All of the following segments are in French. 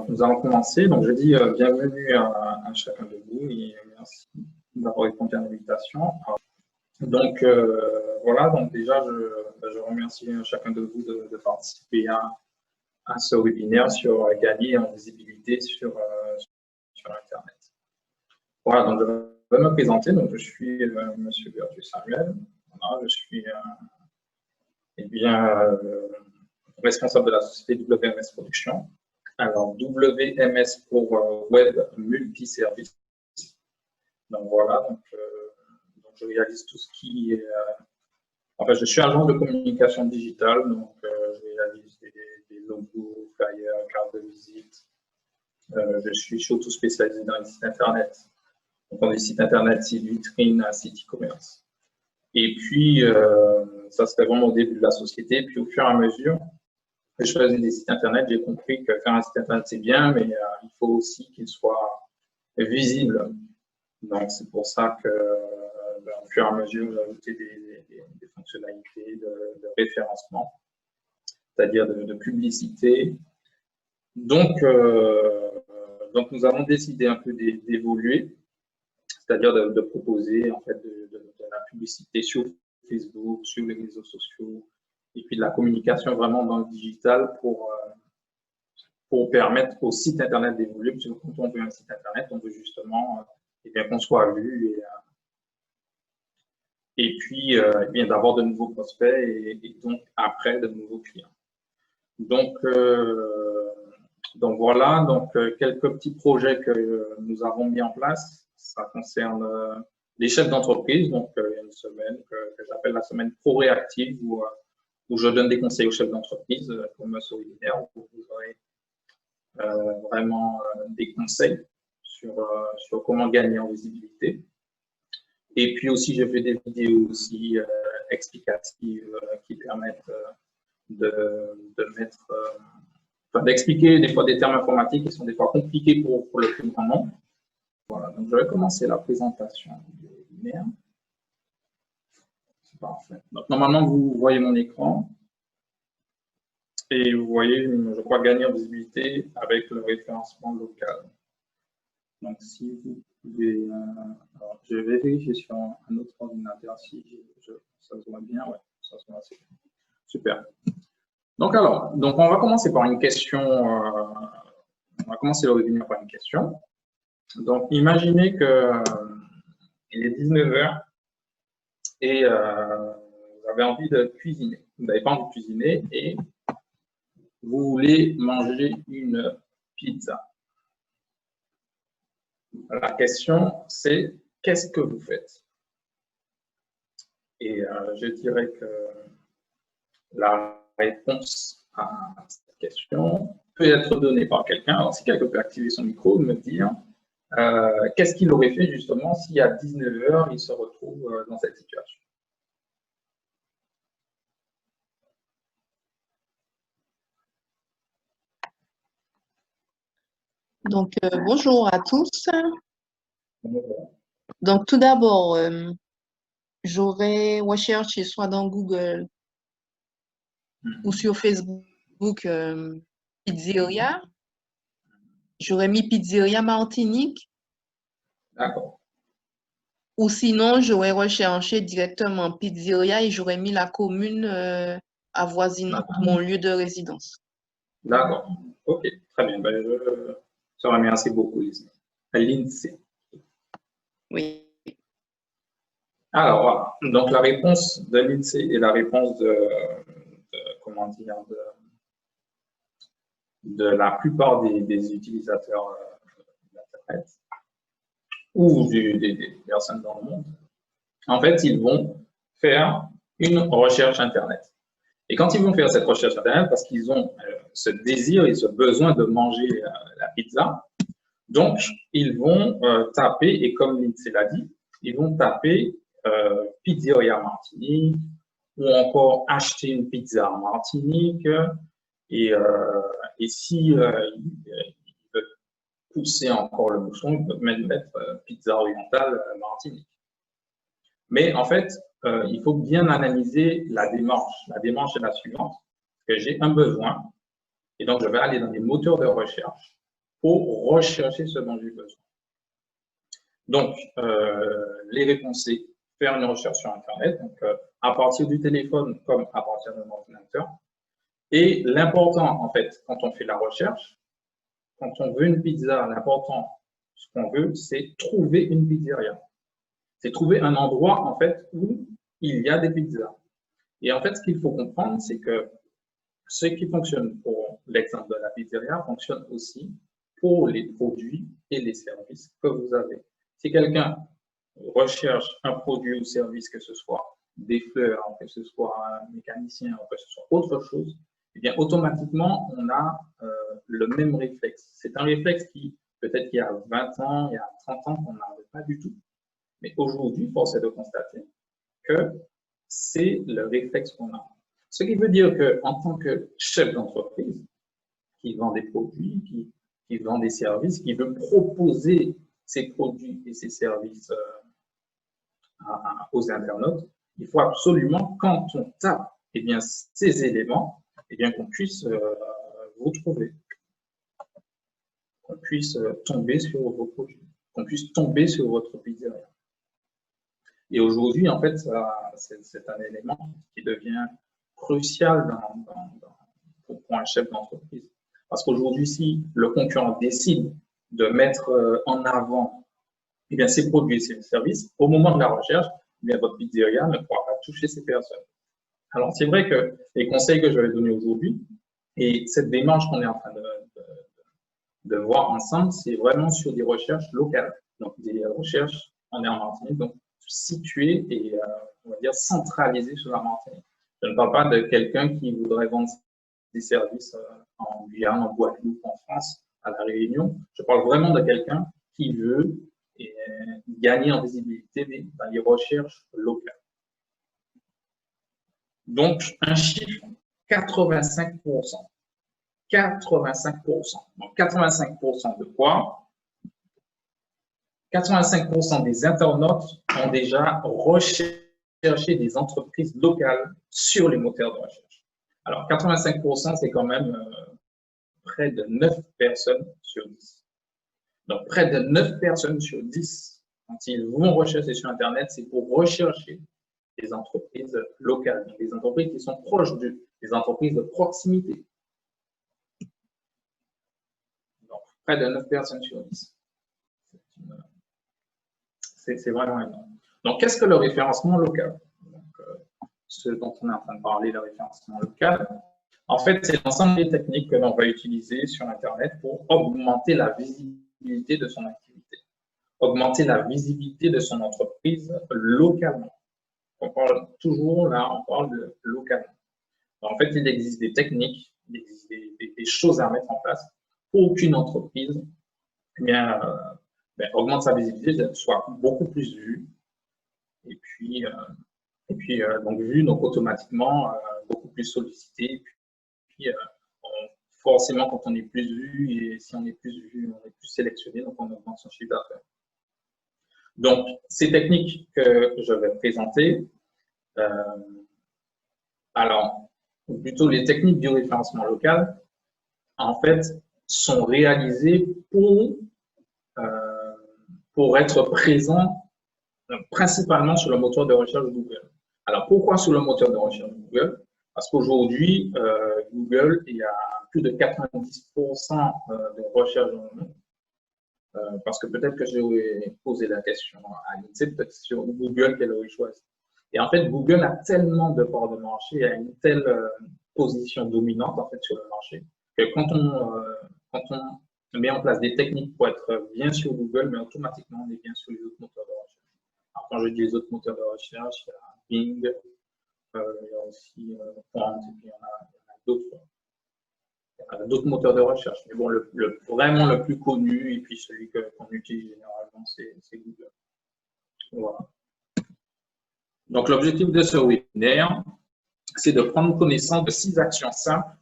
nous allons commencer. Donc, je dis bienvenue à chacun de vous et merci d'avoir répondu à l'invitation. Donc, voilà, donc déjà, je remercie chacun de vous de participer à ce webinaire sur gagner en visibilité sur Internet. Voilà, donc je vais me présenter. Donc, je suis M. Berthieu Samuel. Voilà, je suis responsable de la société WMS Production. Alors, WMS pour Web Multiservice. Donc, voilà, donc, je réalise tout ce qui est… enfin, je suis agent de communication digitale, donc je réalise des logos, flyers, cartes de visite. Je suis surtout spécialisé dans les sites Internet. Donc, on a des sites Internet, sites vitrines, sites e-commerce. Et puis, ça c'était vraiment au début de la société. Puis, au fur et à mesure que je faisais des sites Internet, j'ai compris que faire un site Internet, c'est bien, mais il faut aussi qu'il soit visible. Donc, c'est pour ça que, au fur et à mesure, j'ai ajouté des fonctionnalités de référencement, c'est-à-dire de publicité. Donc, nous avons décidé un peu d'évoluer, c'est-à-dire de proposer en fait de la publicité sur Facebook, sur les réseaux sociaux, et puis de la communication vraiment dans le digital pour permettre au site Internet d'évoluer, parce que quand on veut un site Internet, on veut justement qu'on soit vu et puis d'avoir de nouveaux prospects et donc après de nouveaux clients. Donc voilà, donc quelques petits projets que nous avons mis en place. Ça concerne les chefs d'entreprise. Donc il y a une semaine que j'appelle la semaine pro-réactive où je donne des conseils aux chefs d'entreprise comme ce webinaire où vous aurez vraiment des conseils sur comment gagner en visibilité. Et puis aussi, je fais des vidéos aussi explicatives qui permettent d'expliquer des fois des termes informatiques qui sont des fois compliqués pour le plus grand nombre. Voilà, donc je vais commencer la présentation du webinaire. C'est parfait. Donc normalement, vous voyez mon écran. Et vous voyez, je crois, gagner en visibilité avec le référencement local. Donc, si vous pouvez… alors, je vais vérifier sur un autre ordinateur si ça se voit bien. Oui, ça se voit assez bien. Super. Donc, on va commencer par une question. On va commencer le webinaire par une question. Donc, imaginez qu'il est 19 h et vous avez envie de cuisiner. Vous n'avez pas envie de cuisiner et vous voulez manger une pizza. La question, c'est qu'est-ce que vous faites? Et je dirais que la réponse à cette question peut être donnée par quelqu'un. Alors, si quelqu'un peut activer son micro, me dire qu'est-ce qu'il aurait fait justement si à 19 h, il se retrouve dans cette situation. Donc, bonjour à tous. Donc, tout d'abord, j'aurais recherché soit dans Google ou sur Facebook pizzeria. J'aurais mis pizzeria Martinique. D'accord. Ou sinon, j'aurais recherché directement pizzeria et j'aurais mis la commune avoisinante mon lieu de résidence. D'accord. OK, très bien. Ben, je te remercie beaucoup, Lise. L'INSEE. Oui. Alors, voilà. Donc, la réponse de l'INSEE et la réponse de la plupart des utilisateurs d'Internet ou des personnes dans le monde, en fait, ils vont faire une recherche Internet. Et quand ils vont faire cette recherche Internet, parce qu'ils ont ce désir et ce besoin de manger la pizza, donc ils vont taper, et comme l'INSEE l'a dit, ils vont taper pizzeria Martinique ou encore acheter une pizza en Martinique. Et si ils veulent pousser encore le bouchon, ils peuvent même mettre pizza orientale Martinique. Mais en fait, il faut bien analyser la démarche. La démarche est la suivante, que j'ai un besoin, et donc je vais aller dans les moteurs de recherche, pour rechercher ce dont j'ai besoin. Donc, les réponses, c'est faire une recherche sur Internet, donc à partir du téléphone comme à partir d'un ordinateur. Et l'important, en fait, quand on fait la recherche, quand on veut une pizza, l'important, ce qu'on veut, c'est trouver une pizzeria. C'est trouver un endroit, en fait, où il y a des pizzas. Et en fait, ce qu'il faut comprendre, c'est que ce qui fonctionne pour l'exemple de la pizzeria fonctionne aussi pour les produits et les services que vous avez. Si quelqu'un recherche un produit ou service, que ce soit des fleurs, que ce soit un mécanicien, que ce soit autre chose, eh bien, automatiquement, on a le même réflexe. C'est un réflexe qui, peut-être qu'il y a 20 ans, il y a 30 ans, qu'on n'avait pas du tout. Mais aujourd'hui, force est de constater que c'est le réflexe qu'on a. Ce qui veut dire qu'en tant que chef d'entreprise, qui vend des produits, qui vend des services, qui veut proposer ses produits et ses services aux internautes, il faut absolument, quand on tape eh bien, ces éléments, eh bien, qu'on puisse vous trouver, qu'on puisse tomber sur vos produits, qu'on puisse tomber sur votre pizzeria. Et aujourd'hui, en fait, c'est un élément qui devient crucial pour un chef d'entreprise. Parce qu'aujourd'hui, si le concurrent décide de mettre en avant eh bien, ses produits et ses services, au moment de la recherche, eh bien, votre pizzeria ne pourra pas toucher ces personnes. Alors, c'est vrai que les conseils que je vais donner aujourd'hui et cette démarche qu'on est en train de voir ensemble, c'est vraiment sur des recherches locales. Donc, des recherches, on est en Martinique, donc situées et, on va dire, centralisées sur la Martinique. Je ne parle pas de quelqu'un qui voudrait vendre des services en Guyane, en Guadeloupe, en France, à La Réunion. Je parle vraiment de quelqu'un qui veut gagner en visibilité, mais dans les recherches locales. Donc, un chiffre, 85%. 85%. Donc, 85% de quoi? 85% des internautes ont déjà recherché des entreprises locales sur les moteurs de recherche. Alors, 85%, c'est quand même près de 9 personnes sur 10. Donc, près de 9 personnes sur 10, quand ils vont rechercher sur Internet, c'est pour rechercher des entreprises locales, donc des entreprises qui sont proches d'eux, des entreprises de proximité. Donc, près de 9 personnes sur 10. C'est vraiment énorme. Donc, qu'est-ce que le référencement local? Donc, ce dont on est en train de parler, le référencement local, en fait, c'est l'ensemble des techniques que l'on va utiliser sur Internet pour augmenter la visibilité de son activité, augmenter la visibilité de son entreprise localement. On parle toujours, là, on parle de localement. En fait, il existe des techniques, il existe des choses à mettre en place pour qu'une entreprise eh bien, augmente sa visibilité, soit beaucoup plus vue, et puis donc vue, donc automatiquement beaucoup plus sollicitée, puis forcément quand on est plus vu, et si on est plus vu, on est plus sélectionné, donc on augmente son chiffre d'affaires. Donc, ces techniques que je vais présenter, alors, plutôt les techniques du référencement local, en fait, sont réalisées pour être présent principalement sur le moteur de recherche Google. Alors, pourquoi sur le moteur de recherche Google? Parce qu'aujourd'hui, Google, il y a plus de 90% de recherche dans le monde. Parce que peut-être que j'ai posé la question à l'INSEE, peut-être sur Google qu'elle aurait choisi. Et en fait, Google a tellement de parts de marché, a une telle position dominante en fait sur le marché, que quand on met en place des techniques pour être bien sur Google, mais automatiquement on est bien sur les autres moteurs de recherche. Alors, quand je dis les autres moteurs de recherche, il y a Bing, il y a aussi Quant, et puis il y en a d'autres moteurs de recherche. Mais bon, vraiment le plus connu, et puis celui qu'on utilise généralement, c'est Google. Voilà. Donc, l'objectif de ce webinaire, c'est de prendre connaissance de 6 actions simples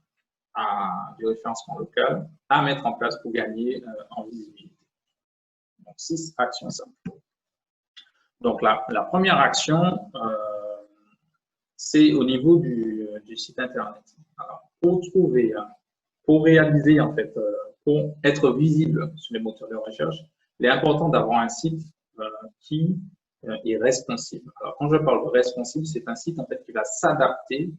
du référencement local à mettre en place pour gagner en visibilité. Donc, 6 actions simples. Donc, la première action, c'est au niveau du site Internet. Alors, pour réaliser, en fait, pour être visible sur les moteurs de recherche, il est important d'avoir un site qui est responsive. Alors, quand je parle de responsive, c'est un site en fait qui va s'adapter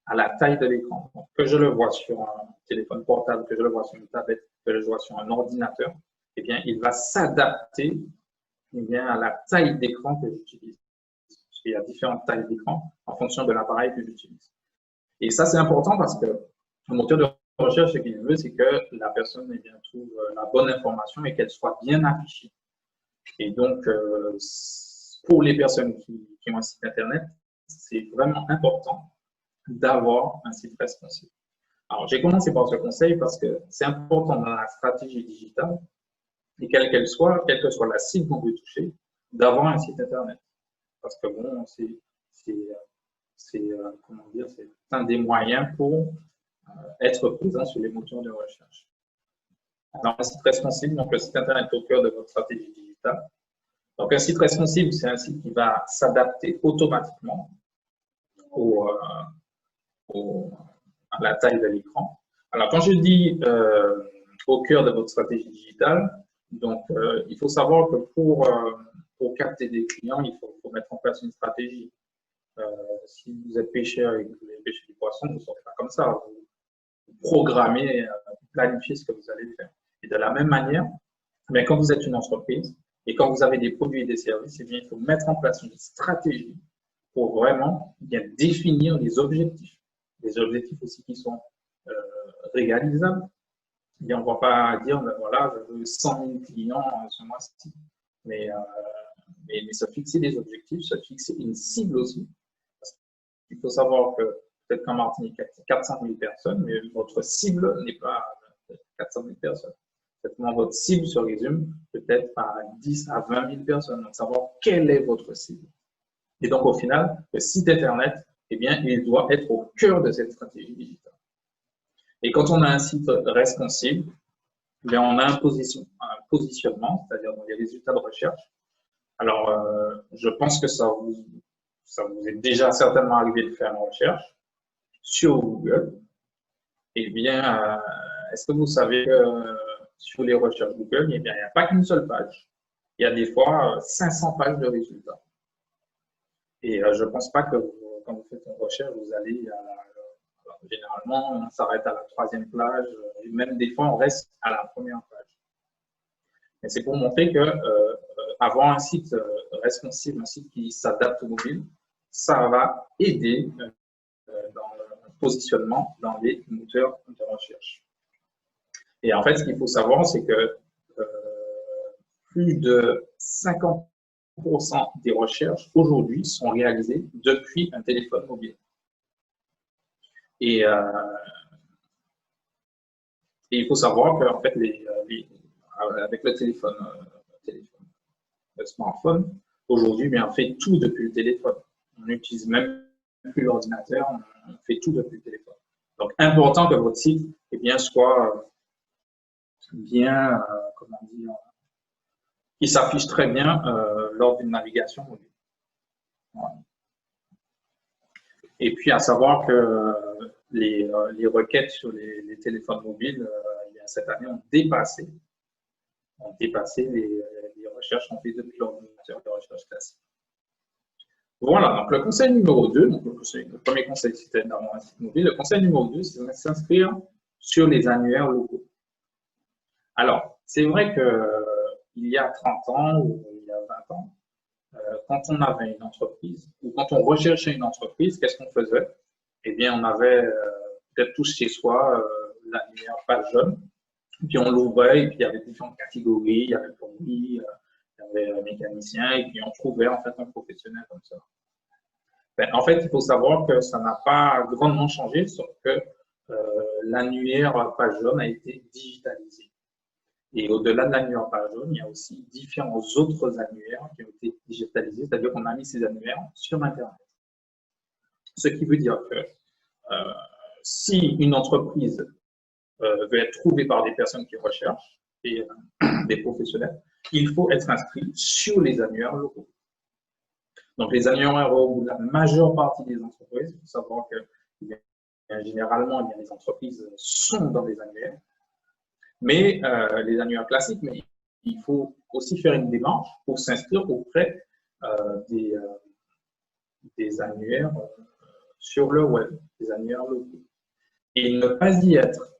à la taille de l'écran. Que je le vois sur un téléphone portable, que je le vois sur une tablette, que je le vois sur un ordinateur, eh bien, il va s'adapter à la taille d'écran que j'utilise. Parce qu'il y a différentes tailles d'écran en fonction de l'appareil que j'utilise. Et ça, c'est important parce que le moteur de recherche, ce qu'il veut, c'est que la personne trouve la bonne information et qu'elle soit bien affichée. Et donc, pour les personnes qui ont un site Internet, c'est vraiment important d'avoir un site responsive. Alors, j'ai commencé par ce conseil parce que c'est important dans la stratégie digitale, et quelle que soit la cible qu'on veut toucher, d'avoir un site Internet. Parce que bon, c'est un des moyens pour être présent sur les moteurs de recherche. Alors, un site responsive, donc le site Internet est au cœur de votre stratégie digitale. Donc, un site responsive, c'est un site qui va s'adapter automatiquement à la taille de l'écran. Alors, quand je dis au cœur de votre stratégie digitale, donc il faut savoir que pour capter des clients, il faut mettre en place une stratégie. Si vous êtes pêcheur et que vous voulez pêcher du poisson, vous ne sortez pas comme ça. Vous programmez, vous planifiez ce que vous allez faire. Et de la même manière, mais quand vous êtes une entreprise et quand vous avez des produits et des services, eh bien, il faut mettre en place une stratégie pour vraiment bien définir les objectifs. Les objectifs aussi qui sont réalisables. Et on ne va pas dire, ben voilà, je veux 100 000 clients ce mois-ci. Mais se fixer des objectifs, se fixer une cible aussi. Il faut savoir que peut-être qu'en Martinique, il y a 400 000 personnes, mais votre cible n'est pas 400 000 personnes. Peut-être votre cible se résume peut-être à 10 à 20 000 personnes. Donc, savoir quelle est votre cible. Et donc, au final, le site Internet, eh bien, il doit être au cœur de cette stratégie digitale. Et quand on a un site responsive, eh on a un positionnement, c'est-à-dire dans les résultats de recherche. Alors, je pense que ça vous est déjà certainement arrivé de faire une recherche sur Google. Eh bien, est-ce que vous savez que sur les recherches Google, eh bien, il n'y a pas qu'une seule page. Il y a des fois 500 pages de résultats. Et je ne pense pas que quand vous faites une recherche, vous allez généralement, on s'arrête à la 3e page, et même des fois, on reste à la 1re page. Mais c'est pour montrer que avoir un site responsive, un site qui s'adapte au mobile, ça va aider dans le positionnement dans les moteurs de recherche. Et en fait, ce qu'il faut savoir, c'est que plus de 50% des recherches aujourd'hui sont réalisées depuis un téléphone mobile. Et il faut savoir qu'en fait, avec le téléphone, le smartphone, aujourd'hui, on fait tout depuis le téléphone. On n'utilise même plus l'ordinateur, on fait tout depuis le téléphone. Donc, important que votre site soit bien, comment dire, qui s'affiche très bien lors d'une navigation mobile. Voilà. Et puis, à savoir que les requêtes sur les téléphones mobiles, cette année, ont dépassé les recherches qu'on fait depuis l'ordinateur de recherche classique. Voilà, donc le conseil numéro 2, donc le premier conseil, c'était d'avoir un site mobile. Le conseil numéro 2, c'est de s'inscrire sur les annuaires locaux. Alors, c'est vrai qu'il y a 30 ans ou il y a 20 ans, quand on avait une entreprise ou quand on recherchait une entreprise, qu'est-ce qu'on faisait? Eh bien, on avait peut-être tous chez soi l'annuaire page jaune, puis on l'ouvrait et puis il y avait différentes catégories, il y avait le plombier, il y avait un mécanicien et puis on trouvait en fait un professionnel comme ça. En fait, il faut savoir que ça n'a pas grandement changé, sauf que l'annuaire page jaune a été digitalisé. Et au-delà de l'annuaire page jaune, il y a aussi différents autres annuaires qui ont été digitalisés, c'est-à-dire qu'on a mis ces annuaires sur Internet. Ce qui veut dire que si une entreprise veut être trouvée par des personnes qui recherchent et des professionnels, il faut être inscrit sur les annuaires locaux. Donc, les annuaires locaux, la majeure partie des entreprises, il faut savoir que généralement, les entreprises sont dans des annuaires. Mais les annuaires classiques, mais il faut aussi faire une démarche pour s'inscrire auprès des annuaires sur le web, des annuaires locaux. Et ne pas y être,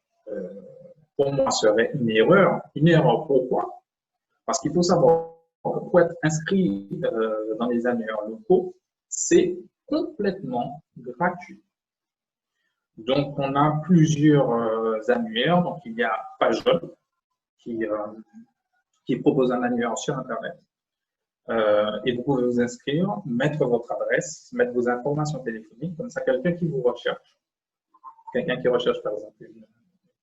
pour moi, serait une erreur. Une erreur pourquoi? Parce qu'il faut savoir que pour être inscrit dans les annuaires locaux, c'est complètement gratuit. Donc, on a plusieurs annuaires. Donc, il y a Pajol qui propose un annuaire sur Internet. Et vous pouvez vous inscrire, mettre votre adresse, mettre vos informations téléphoniques. Comme ça, quelqu'un qui vous recherche, quelqu'un qui recherche par exemple une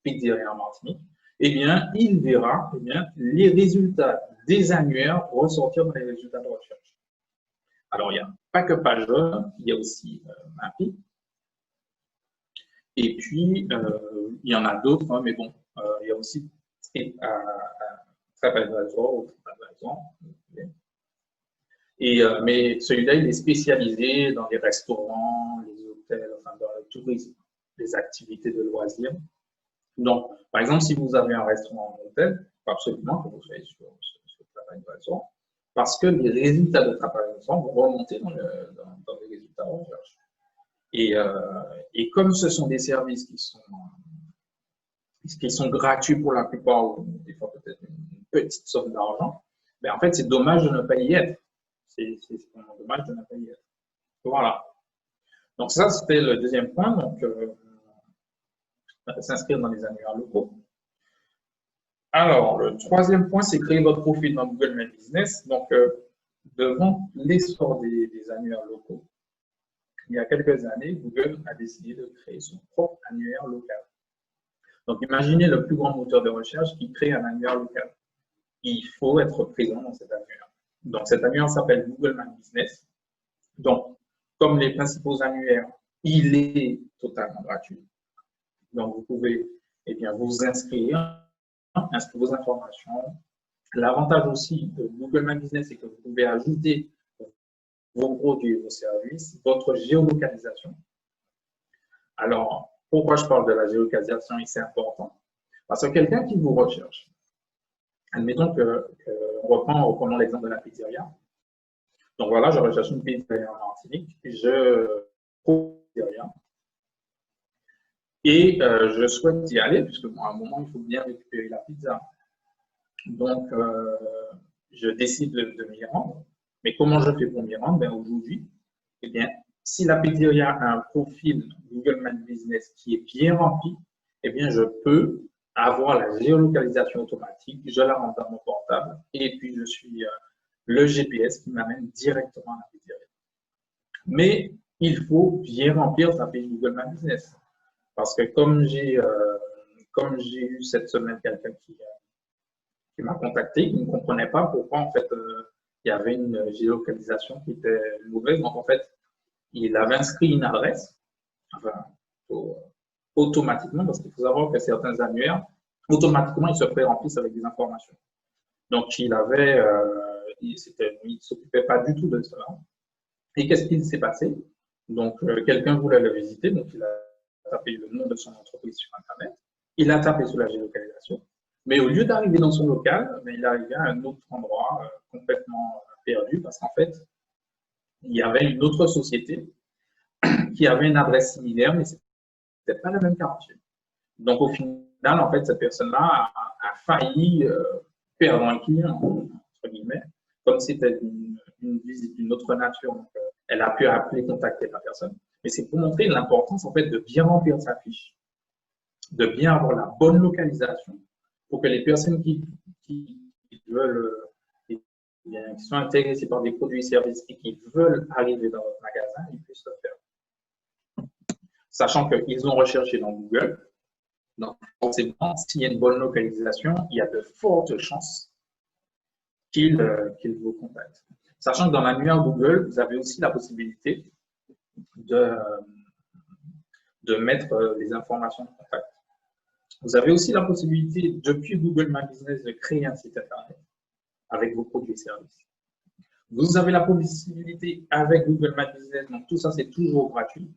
pizzeria en Martinique, eh bien, il verra les résultats des annuaires ressortir dans les résultats de recherche. Alors, il n'y a pas que Pajol, il y a aussi Mappy. Et puis, il y en a d'autres, hein, mais bon, il y a aussi TripAdvisor. Mais celui-là, il est spécialisé dans les restaurants, les hôtels, enfin, dans le tourisme, les activités de loisirs. Donc, par exemple, si vous avez un restaurant en hôtel, il faut absolument que vous soyez sur TripAdvisor, parce que les résultats de TripAdvisor vont remonter dans les résultats de recherche. Et comme ce sont des services qui sont gratuits pour la plupart, ou des fois peut-être une petite somme d'argent, ben en fait, c'est dommage de ne pas y être. C'est vraiment dommage de ne pas y être. Voilà. Donc ça, c'était le deuxième point. Donc, s'inscrire dans les annuaires locaux. Alors, le troisième point, c'est créer votre profil dans Google My Business. Donc, devant l'essor des annuaires locaux, il y a quelques années, Google a décidé de créer son propre annuaire local. Donc, imaginez le plus grand moteur de recherche qui crée un annuaire local. Il faut être présent dans cet annuaire. Donc, cet annuaire s'appelle Google My Business. Donc, comme les principaux annuaires, il est totalement gratuit. Donc, vous pouvez vous inscrire vos informations. L'avantage aussi de Google My Business, c'est que vous pouvez ajouter vos produits et vos services, votre géolocalisation. Alors, pourquoi je parle de la géolocalisation et c'est important? Parce que quelqu'un qui vous recherche, admettons reprenons l'exemple de la pizzeria. Donc voilà, je recherche une pizzeria en Martinique, je trouve une pizzeria et je souhaite y aller, puisque à un moment, il faut bien récupérer la pizza. Donc, je décide de m'y rendre. Mais comment je fais pour m'y rendre? Aujourd'hui, si la pizzeria a un profil Google My Business qui est bien rempli, je peux avoir la géolocalisation automatique, je la rentre dans mon portable et puis je suis le GPS qui m'amène directement à la pizzeria. Mais il faut bien remplir sa page Google My Business. Parce que comme j'ai eu cette semaine quelqu'un qui m'a contacté, qui ne comprenait pas pourquoi en fait il y avait une géolocalisation qui était mauvaise. Donc en fait, il avait inscrit une adresse, automatiquement, parce qu'il faut savoir que certains annuaires, automatiquement, ils se pré-remplissent avec des informations. Donc il ne s'occupait pas du tout de cela. Et qu'est-ce qui s'est passé? Donc quelqu'un voulait le visiter, donc il a tapé le nom de son entreprise sur Internet, il a tapé sur la géolocalisation. Mais au lieu d'arriver dans son local, il est arrivé à un autre endroit complètement perdu parce qu'en fait, il y avait une autre société qui avait une adresse similaire, mais ce n'était pas le même quartier. Donc, au final, en fait, cette personne-là a failli perdre un client, entre guillemets, comme c'était une visite d'une autre nature. Donc, elle a pu appeler, contacter la personne. Mais c'est pour montrer l'importance, en fait, de bien remplir sa fiche, de bien avoir la bonne localisation, pour que les personnes qui veulent, qui sont intéressées par des produits et services et qui veulent arriver dans votre magasin, ils puissent le faire. Sachant qu'ils ont recherché dans Google, donc forcément, s'il y a une bonne localisation, il y a de fortes chances qu'ils vous contactent. Sachant que dans l'annuaire Google, vous avez aussi la possibilité de mettre les informations de contact. Vous avez aussi la possibilité, depuis Google My Business, de créer un site Internet avec vos produits et services. Vous avez la possibilité, avec Google My Business, donc tout ça, c'est toujours gratuit,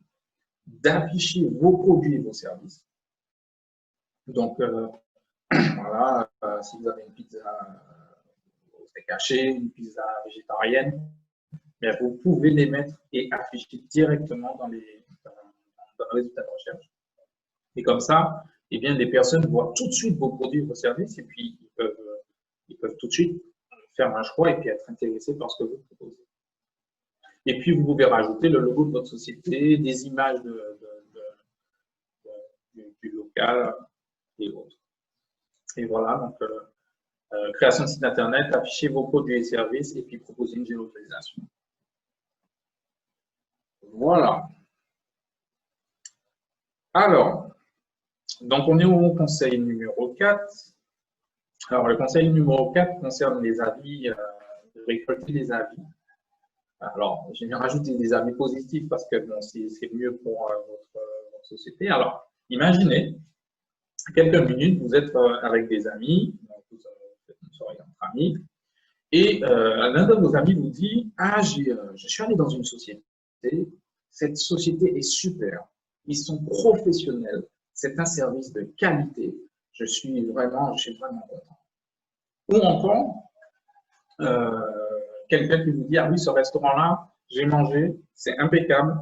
d'afficher vos produits et vos services. Donc, Voilà, si vous avez une pizza au steak haché, une pizza végétarienne, bien, vous pouvez les mettre et afficher directement dans le résultat de recherche. Et comme ça, eh bien, les personnes voient tout de suite vos produits, vos services, et puis ils peuvent tout de suite faire un choix et puis être intéressés par ce que vous proposez. Et puis, vous pouvez rajouter le logo de votre société, des images du local et autres. Et voilà, donc, création de site internet, afficher vos produits et services et puis proposer une géolocalisation. Voilà. Alors, donc on est au conseil numéro 4. Alors, le conseil numéro 4 concerne les avis, récolter les avis. Alors, je vais rajouter des avis positifs parce que bon, c'est mieux pour votre société. Alors, imaginez, quelques minutes, vous êtes avec des amis, donc vous faites une soirée entre amis, et l'un de vos amis vous dit, ah, je suis allé dans une société, cette société est super, ils sont professionnels, c'est un service de qualité, je suis vraiment content. Ou encore, quelqu'un qui vous dit, ah oui, ce restaurant-là, j'ai mangé, c'est impeccable,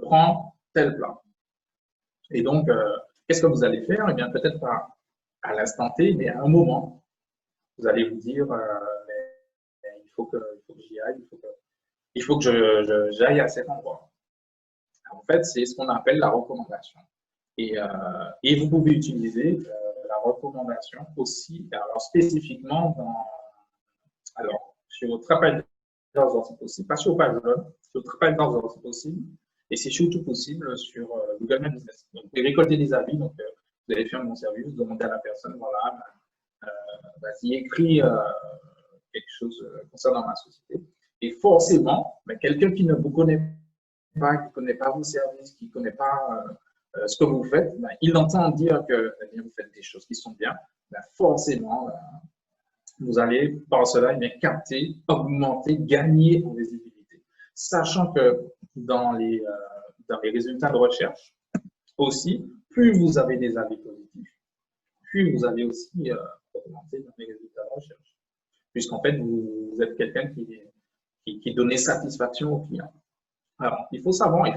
prends tel plat. Et donc, qu'est-ce que vous allez faire? Eh bien, peut-être pas à l'instant T, mais à un moment, vous allez vous dire, mais il faut que j'y aille, il faut que j'aille à cet endroit. En fait, c'est ce qu'on appelle la recommandation. Et vous pouvez utiliser la recommandation aussi, alors spécifiquement sur TripAdvisor, c'est possible, pas sur Pagelabel, sur TripAdvisor, c'est possible, et c'est surtout possible sur Google My Business. Donc, vous pouvez récolter des avis, donc vous allez faire mon service, vous demandez à la personne, voilà, vas-y, écris quelque chose concernant ma société. Et forcément, quelqu'un qui ne vous connaît pas, qui ne connaît pas vos services, qui ne connaît pas ce que vous faites, il entend dire que vous faites des choses qui sont bien, forcément, vous allez par cela capter, augmenter, gagner en visibilité. Sachant que dans les résultats de recherche aussi, plus vous avez des avis positifs, plus vous allez aussi augmenter dans les résultats de recherche. Puisqu'en fait, vous êtes quelqu'un qui donnait satisfaction aux clients. Alors, il faut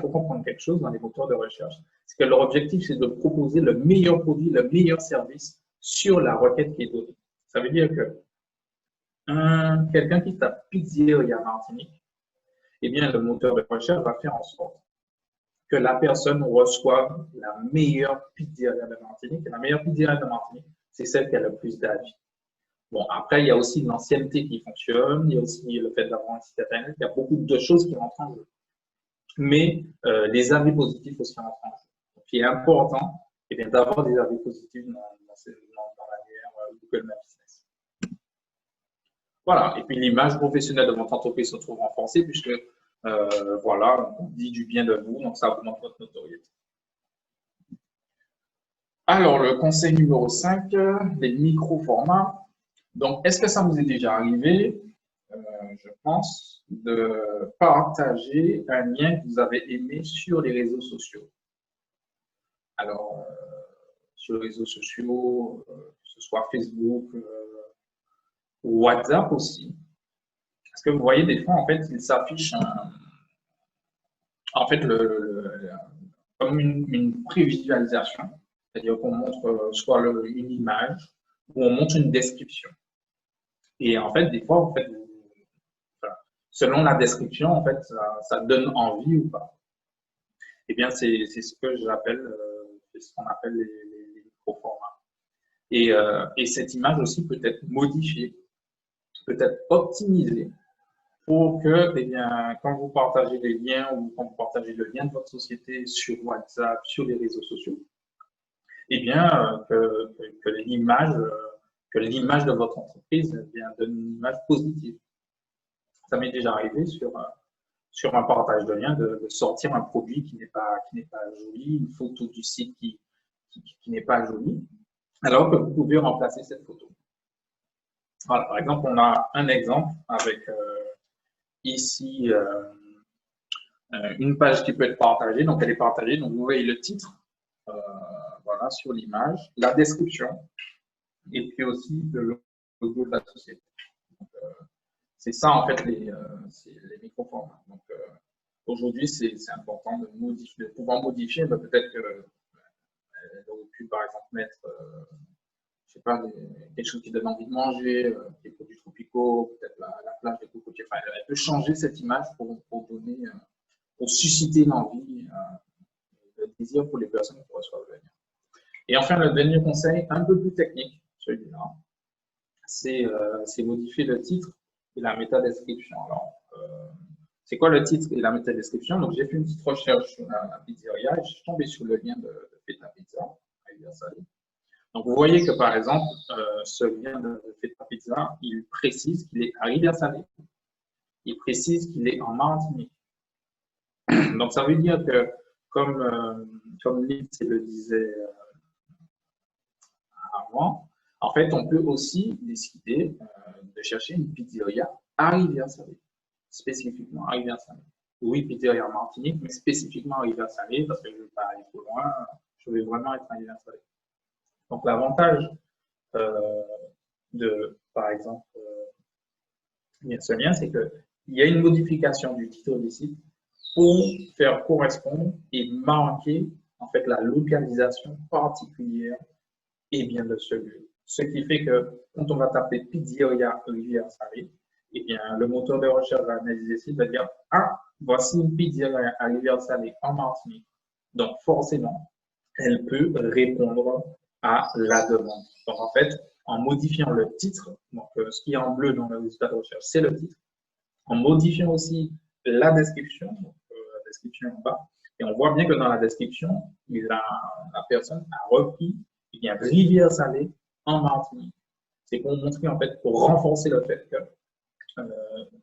comprendre quelque chose dans les moteurs de recherche, c'est que leur objectif, c'est de proposer le meilleur produit, le meilleur service sur la requête qui est donnée. Ça veut dire que quelqu'un qui tape pizzeria Martinique, eh bien, le moteur de recherche va faire en sorte que la personne reçoive la meilleure pizzeria de Martinique. Et la meilleure pizzeria de Martinique, c'est celle qui a le plus d'avis. Bon, après, il y a aussi l'ancienneté qui fonctionne, il y a aussi le fait d'avoir un site internet, il y a beaucoup de choses qui rentrent en jeu. Mais les avis positifs aussi rentrent en jeu. Donc, il est important d'avoir des avis positifs dans l'annuaire Google My Business. Voilà, et puis l'image professionnelle de votre entreprise se trouve renforcée puisque, voilà, on dit du bien de vous, donc ça augmente votre notoriété. Alors, le conseil numéro 5, les micro-formats. Donc, est-ce que ça vous est déjà arrivé, je pense, de partager un lien que vous avez aimé sur les réseaux sociaux? Alors, sur les réseaux sociaux, que ce soit Facebook, ou WhatsApp aussi. Parce que vous voyez, des fois, en fait, il s'affiche comme une prévisualisation. C'est-à-dire qu'on montre soit une image ou on montre une description. Et en fait, des fois, selon la description, en fait, ça donne envie ou pas. Eh bien, c'est ce que j'appelle, c'est ce qu'on appelle les micro-formats. Et cette image aussi peut être modifiée, peut être optimisée pour que, eh bien, quand vous partagez des liens ou quand vous partagez le lien de votre société sur WhatsApp, sur les réseaux sociaux, eh bien, que l'image de votre entreprise donne une image positive. Ça m'est déjà arrivé sur un partage de lien de sortir un produit qui n'est pas joli, une photo du site qui n'est pas jolie, alors que vous pouvez remplacer cette photo. Voilà, par exemple, on a un exemple avec ici une page qui peut être partagée, donc elle est partagée, donc vous voyez le titre, voilà, voilà, sur l'image, la description, et puis aussi le logo de la société. C'est ça, en fait, les micro-formats. Donc, aujourd'hui, c'est important de modifier, de pouvoir modifier. Peut-être qu'elle aurait pu, par exemple, mettre, je sais pas, quelque chose qui donne envie de manger, des produits tropicaux, peut-être la plage des cocotiers. Enfin, elle peut changer cette image pour donner, pour susciter l'envie, le désir pour les personnes qui reçoivent le lien. Et enfin, le dernier conseil, un peu plus technique, celui-là, c'est modifier le titre et la métadescription. Alors, c'est quoi le titre et la métadescription? Donc, j'ai fait une petite recherche sur la pizzeria et je suis tombé sur le lien de Feta Pizza à Rivière-Salée. Donc, vous voyez que, par exemple, ce lien de Feta Pizza, il précise qu'il est à Rivière-Salée. Il précise qu'il est en Martinique. Donc, ça veut dire que, comme Lindsay le disait avant, en fait, on peut aussi décider de chercher une pizzeria à Rivière-Salée, spécifiquement à Rivière-Salée. Oui, pizzeria en Martinique, mais spécifiquement à Rivière-Salée, parce que je ne veux pas aller trop loin, je vais vraiment être à Rivière-Salée. Donc, l'avantage par exemple, ce lien, c'est qu'il y a une modification du titre du site pour faire correspondre et marquer en fait la localisation particulière et bien de ce lieu. Ce qui fait que quand on va taper pizzeria Rivière-Salée, eh bien, le moteur de recherche va analyser le site, va dire « Ah, voici une pizzeria à Rivière-Salée en Martinique. » Donc, forcément, elle peut répondre à la demande. Donc, en fait, en modifiant le titre, donc ce qui est en bleu dans le résultat de recherche, c'est le titre. En modifiant aussi la description, donc, la description en bas, et on voit bien que dans la description, la personne a repris Rivière-Salée en Martinique. C'est pour montrer, en fait, pour renforcer le fait que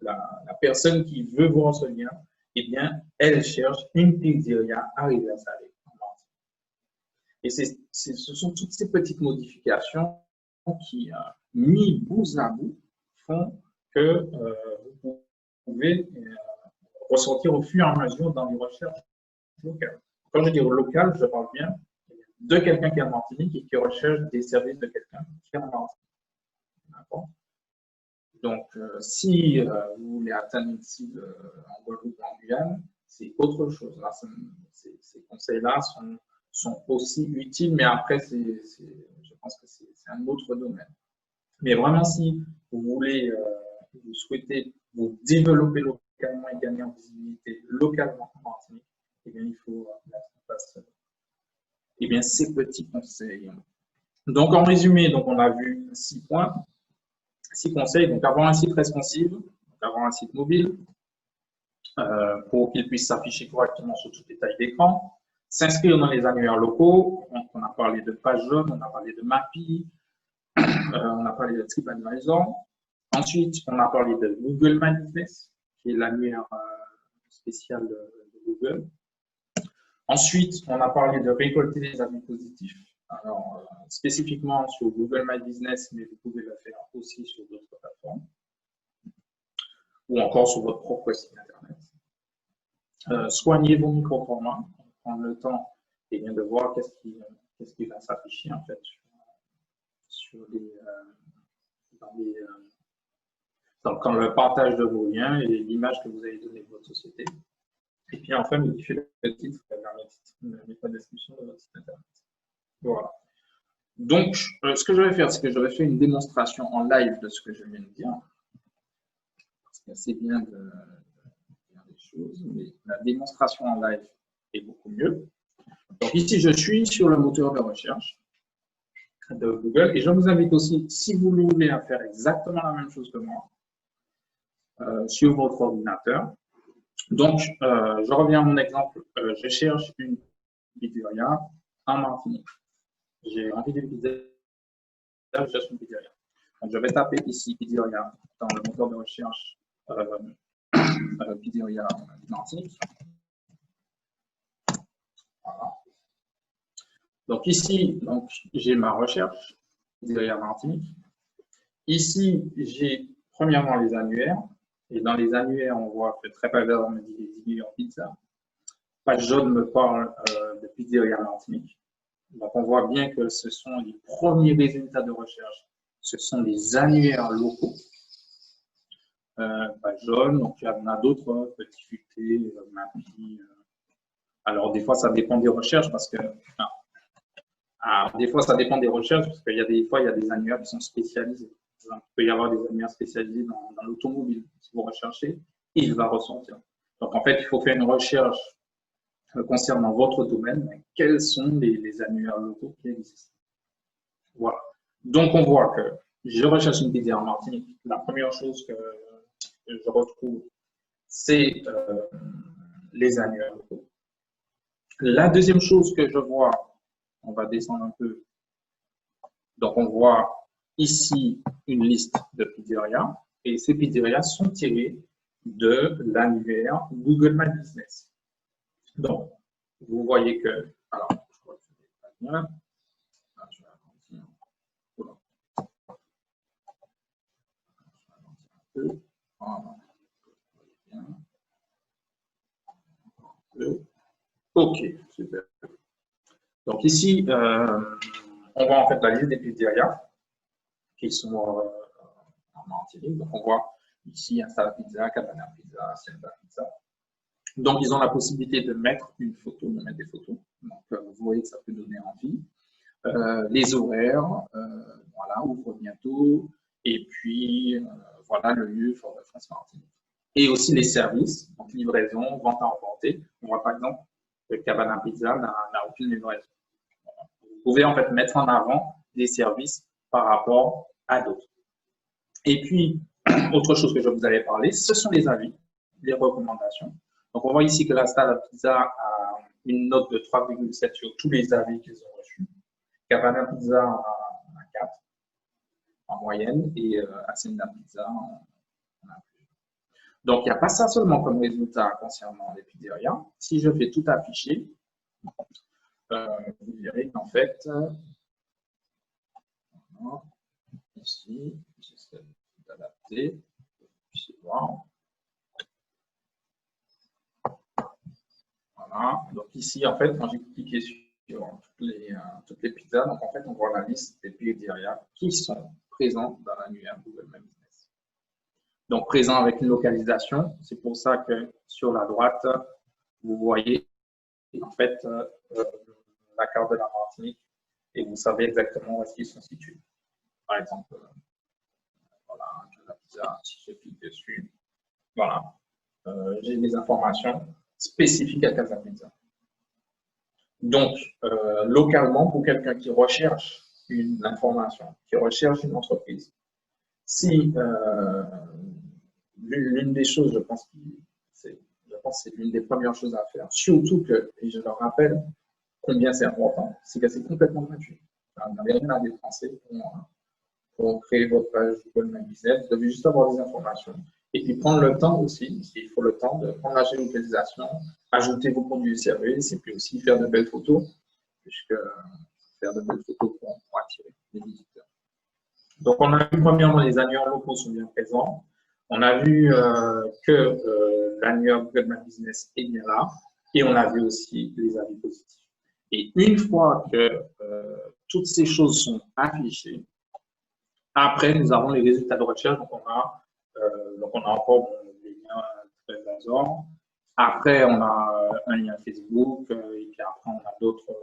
la personne qui veut voir ce lien, eh bien, elle cherche une pizzeria à Rivière-Salée en Martinique. Et ce sont toutes ces petites modifications qui, mis bout à bout, font que vous pouvez ressortir au fur et à mesure dans les recherches locales. Quand je dis local, je parle bien de quelqu'un qui est en Martinique et qui recherche des services de quelqu'un qui est en Martinique. D'accord? Donc, si vous voulez atteindre une cible en Guadeloupe ou en Guyane, c'est autre chose. Là, ces conseils-là sont aussi utiles, mais après, je pense que c'est un autre domaine. Mais vraiment, si vous voulez, vous souhaitez vous développer localement et gagner en visibilité localement en Martinique, eh bien, il faut mettre en place ces petits conseils. Donc, en résumé, donc, on a vu 6 points, 6 conseils. Donc, avoir un site responsive, avoir un site mobile pour qu'il puisse s'afficher correctement sur toutes les tailles d'écran, s'inscrire dans les annuaires locaux. Donc, on a parlé de page jaune, on a parlé de Mappy, on a parlé de TripAdvisor. Ensuite, on a parlé de Google My Business, qui est l'annuaire spécial de Google. Ensuite, on a parlé de récolter les avis positifs. Alors, spécifiquement sur Google My Business, mais vous pouvez le faire aussi sur d'autres plateformes ou encore sur votre propre site internet. Soignez vos micro-formats, prendre le temps et bien de voir qu'est-ce qui va s'afficher en fait dans le partage de vos liens et l'image que vous avez donnée de votre société. Et puis enfin, modifier le titre vers la métadescription de votre site internet. Voilà. Donc, ce que je vais faire, c'est que je vais faire une démonstration en live de ce que je viens de dire. Parce que c'est bien de dire des choses, mais la démonstration en live est beaucoup mieux. Donc ici, je suis sur le moteur de recherche de Google et je vous invite aussi, si vous voulez, à faire exactement la même chose que moi sur votre ordinateur. Donc, je reviens à mon exemple. Je cherche une pizzeria en Martinique. J'ai envie d'une pizzeria, je cherche une pizzeria. Donc, je vais taper ici pizzeria dans le moteur de recherche pizzeria Martinique. Voilà. Donc ici, j'ai ma recherche pizzeria Martinique. Ici, j'ai premièrement les annuaires. Et dans les annuaires, on voit que TripAdvisor me dit les 10 millions de pizza. Page jaune me parle de pizzeria Martinique. Donc, on voit bien que ce sont les premiers résultats de recherche. Ce sont les annuaires locaux. Jaune, donc il y en a d'autres, Petit Futé, Mappy. Alors, des fois, ça dépend des recherches parce que. Des fois, ça dépend des recherches parce qu'il y a des fois, il y a des annuaires qui sont spécialisés. Il peut y avoir des annuaires spécialisés dans l'automobile. Si vous recherchez, il va ressortir. Donc, en fait, il faut faire une recherche concernant votre domaine. Quels sont les annuaires locaux qui existent? Voilà. Donc, on voit que je recherche une pizzeria en Martinique. La première chose que je retrouve, c'est les annuaires locaux. La deuxième chose que je vois, on va descendre un peu. Donc, on voit ici une liste de pizzerias et ces pizzerias sont tirées de l'annuaire Google My Business. Donc, vous voyez que, alors, je crois que c'est pas bien. Là, je vais agrandir. Voilà. Je vais agrandir un peu. Voilà. OK, super. Donc ici, on voit en fait la liste des pizzerias qui sont en Martinique. Donc on voit ici Installa Pizza, Cabana Pizza, Sienta Pizza. Donc ils ont la possibilité de mettre une photo, de mettre des photos. Donc vous voyez que ça peut donner envie. Les horaires, voilà, ouvre bientôt. Et puis voilà le lieu Fort de France Martinique. Et aussi les services, donc livraison, vente à emporter. On voit par exemple que Cabana Pizza n'a aucune livraison. Vous pouvez en fait mettre en avant des services par rapport à d'autres. Et puis, autre chose que je vous avais parlé, ce sont les avis, les recommandations. Donc, on voit ici que la Installa Pizza a une note de 3,7 sur tous les avis qu'ils ont reçus. Cabana Pizza a 4 en moyenne et Hacienda Pizza en a plus. Donc, il n'y a pas ça seulement comme résultat concernant les pizzerias. Si je fais tout afficher, vous verrez qu'en fait, ici, j'essaie d'adapter, puissiez voir. Voilà, donc ici, en fait, quand j'ai cliqué sur toutes les pizzas, donc en fait, on voit la liste des pizzerias qui sont présents dans l'annuaire Google My Business. Donc, présent avec une localisation, c'est pour ça que sur la droite, vous voyez en fait la carte de la Martinique et vous savez exactement où est-ce qu'ils sont situés. Par exemple, voilà, la pizza, si je clique dessus, voilà, j'ai des informations spécifiques à Casa Pizza. Donc, localement, pour quelqu'un qui recherche une information, qui recherche une entreprise, si l'une des choses, je pense que c'est l'une des premières choses à faire, surtout que, et je leur rappelle combien c'est important, c'est que c'est complètement gratuit. Vous n'avez rien à dépenser pour créer votre page Google My Business. Vous devez juste avoir des informations. Et puis prendre le temps aussi, parce qu'il faut le temps de prendre la géolocalisation, ajouter vos produits et services, et puis aussi faire de belles photos, puisque faire de belles photos pour attirer les visiteurs. Donc, on a vu premièrement les annuaires locaux sont bien présents. On a vu que l'annuaire Google My Business est bien là. Et on a vu aussi les avis positifs. Et une fois que toutes ces choses sont affichées, après, nous avons les résultats de recherche. Donc, on a encore les liens TrésAsor. Après, on a un lien Facebook. Et puis après, on a d'autres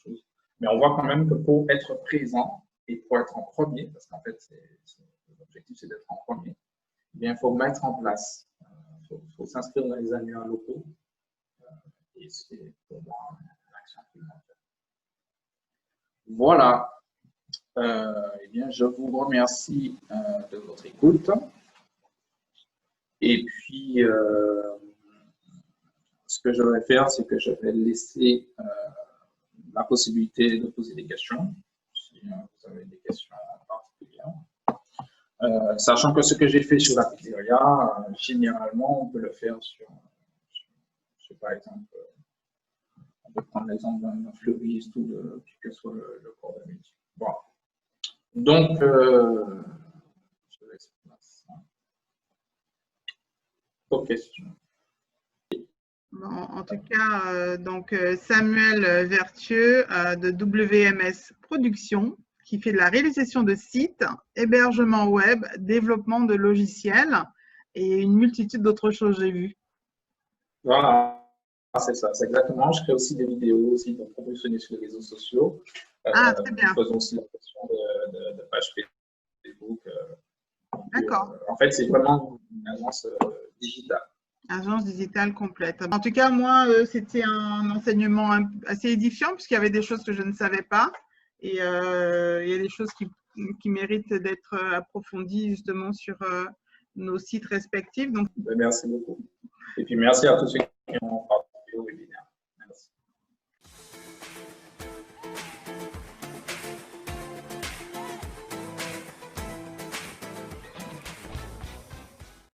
choses. Mais on voit quand même que pour être présent et pour être en premier, parce qu'en fait, l'objectif, c'est d'être en premier, eh bien, il faut mettre en place, il faut s'inscrire dans les annuaires locaux. Et c'est pour moi une action primordiale. Voilà. Eh bien, je vous remercie de votre écoute. Et puis, ce que je vais faire, c'est que je vais laisser la possibilité de poser des questions, si vous avez des questions particulières. Sachant que ce que j'ai fait sur la pizzeria, généralement, on peut le faire sur par exemple, on peut prendre l'exemple d'un fleuriste ou de quel que soit le corps de métier. Voilà. Donc, je laisse place aux questions. Bon, en tout cas, donc Samuel Vertueux de WMS Production, qui fait de la réalisation de sites, hébergement web, développement de logiciels et une multitude d'autres choses, j'ai vu. Voilà, c'est ça, c'est exactement. Je crée aussi des vidéos aussi pour promotionner sur les réseaux sociaux. Ah, très bien. Nous faisons aussi la question de pages Facebook. D'accord. En fait, c'est vraiment une agence digitale. Agence digitale complète. En tout cas, moi, c'était un enseignement assez édifiant puisqu'il y avait des choses que je ne savais pas et il y a des choses qui méritent d'être approfondies justement sur nos sites respectifs. Donc, Merci beaucoup. Et puis, merci à tous ceux qui ont participé.